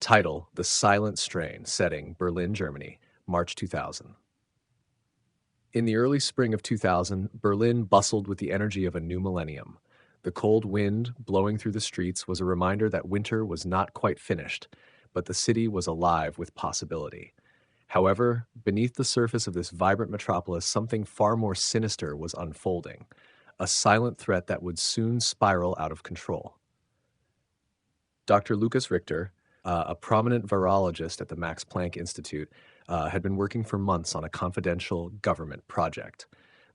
Title: The Silent Strain. Setting: Berlin, Germany, March 2000. In the early spring of 2000, Berlin bustled with the energy of a new millennium. The cold wind blowing through the streets was a reminder that winter was not quite finished, but the city was alive with possibility. However, beneath the surface of this vibrant metropolis, something far more sinister was unfolding, a silent threat that would soon spiral out of control. Dr. Lucas Richter, a prominent virologist at the Max Planck Institute, had been working for months on a confidential government project.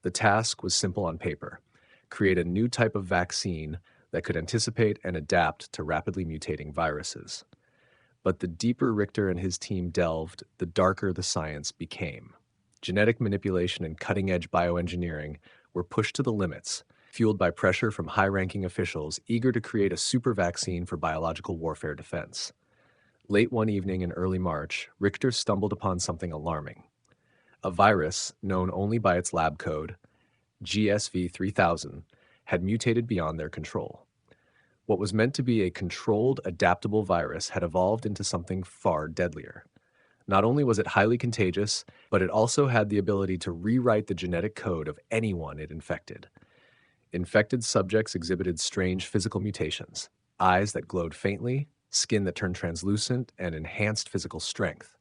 The task was simple on paper: create a new type of vaccine that could anticipate and adapt to rapidly mutating viruses. But the deeper Richter and his team delved, the darker the science became. Genetic manipulation and cutting-edge bioengineering were pushed to the limits, fueled by pressure from high-ranking officials eager to create a super vaccine for biological warfare defense. Late one evening in early March, Richter stumbled upon something alarming. A virus, known only by its lab code, GSV-3000, had mutated beyond their control. What was meant to be a controlled, adaptable virus had evolved into something far deadlier. Not only was it highly contagious, but it also had the ability to rewrite the genetic code of anyone it infected. Infected subjects exhibited strange physical mutations: eyes that glowed faintly, skin that turned translucent, and enhanced physical strength.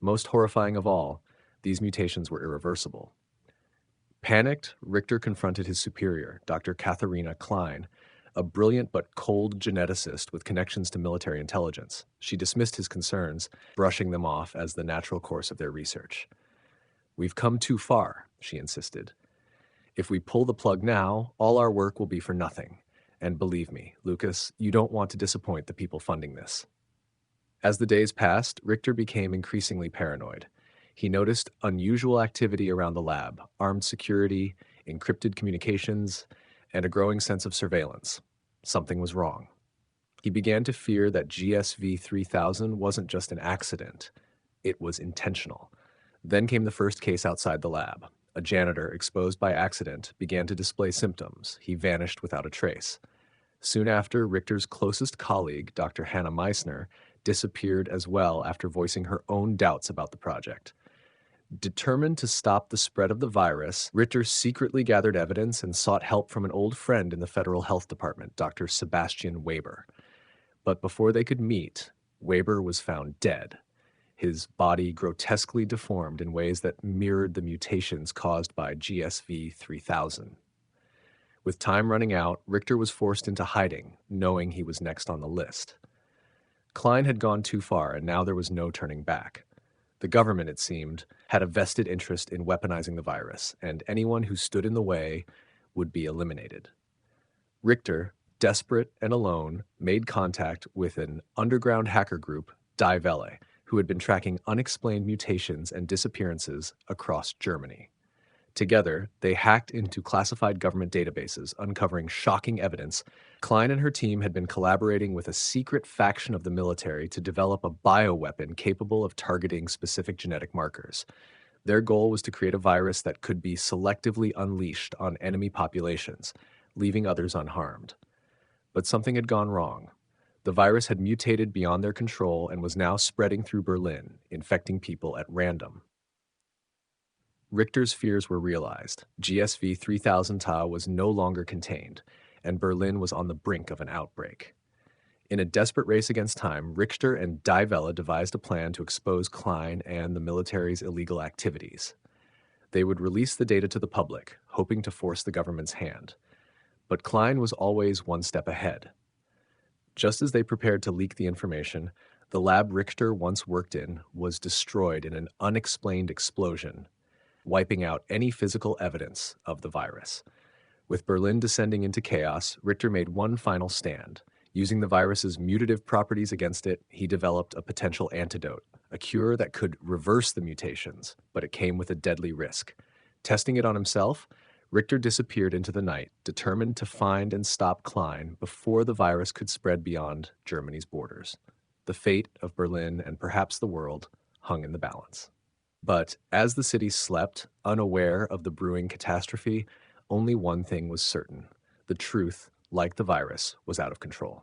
Most horrifying of all, these mutations were irreversible. Panicked, Richter confronted his superior, Dr. Katharina Klein, a brilliant but cold geneticist with connections to military intelligence. She dismissed his concerns, brushing them off as the natural course of their research. "We've come too far," she insisted. "If we pull the plug now, all our work will be for nothing. And believe me, Lucas, you don't want to disappoint the people funding this." As the days passed, Richter became increasingly paranoid. He noticed unusual activity around the lab: armed security, encrypted communications, and a growing sense of surveillance. Something was wrong. He began to fear that GSV-3000 wasn't just an accident, it was intentional. Then came the first case outside the lab. A janitor, exposed by accident, began to display symptoms. He vanished without a trace. Soon after, Richter's closest colleague, Dr. Hannah Meissner, disappeared as well after voicing her own doubts about the project. Determined to stop the spread of the virus, Richter secretly gathered evidence and sought help from an old friend in the Federal Health Department, Dr. Sebastian Weber. But before they could meet, Weber was found dead, his body grotesquely deformed in ways that mirrored the mutations caused by GSV-3000. With time running out, Richter was forced into hiding, knowing he was next on the list. Klein had gone too far, and now there was no turning back. The government, it seemed, had a vested interest in weaponizing the virus, and anyone who stood in the way would be eliminated. Richter, desperate and alone, made contact with an underground hacker group, Die Welle, who had been tracking unexplained mutations and disappearances across Germany. Together, they hacked into classified government databases, uncovering shocking evidence. Klein and her team had been collaborating with a secret faction of the military to develop a bioweapon capable of targeting specific genetic markers. Their goal was to create a virus that could be selectively unleashed on enemy populations, leaving others unharmed. But something had gone wrong. The virus had mutated beyond their control and was now spreading through Berlin, infecting people at random. Richter's fears were realized. GSV-3000 Tau was no longer contained, and Berlin was on the brink of an outbreak. In a desperate race against time, Richter and Die Welle devised a plan to expose Klein and the military's illegal activities. They would release the data to the public, hoping to force the government's hand. But Klein was always one step ahead. Just as they prepared to leak the information, the lab Richter once worked in was destroyed in an unexplained explosion, wiping out any physical evidence of the virus. With Berlin descending into chaos, Richter made one final stand. Using the virus's mutative properties against it, he developed a potential antidote, a cure that could reverse the mutations, but it came with a deadly risk. Testing it on himself, Richter disappeared into the night, determined to find and stop Klein before the virus could spread beyond Germany's borders. The fate of Berlin and perhaps the world hung in the balance. But as the city slept, unaware of the brewing catastrophe, only one thing was certain: the truth, like the virus, was out of control.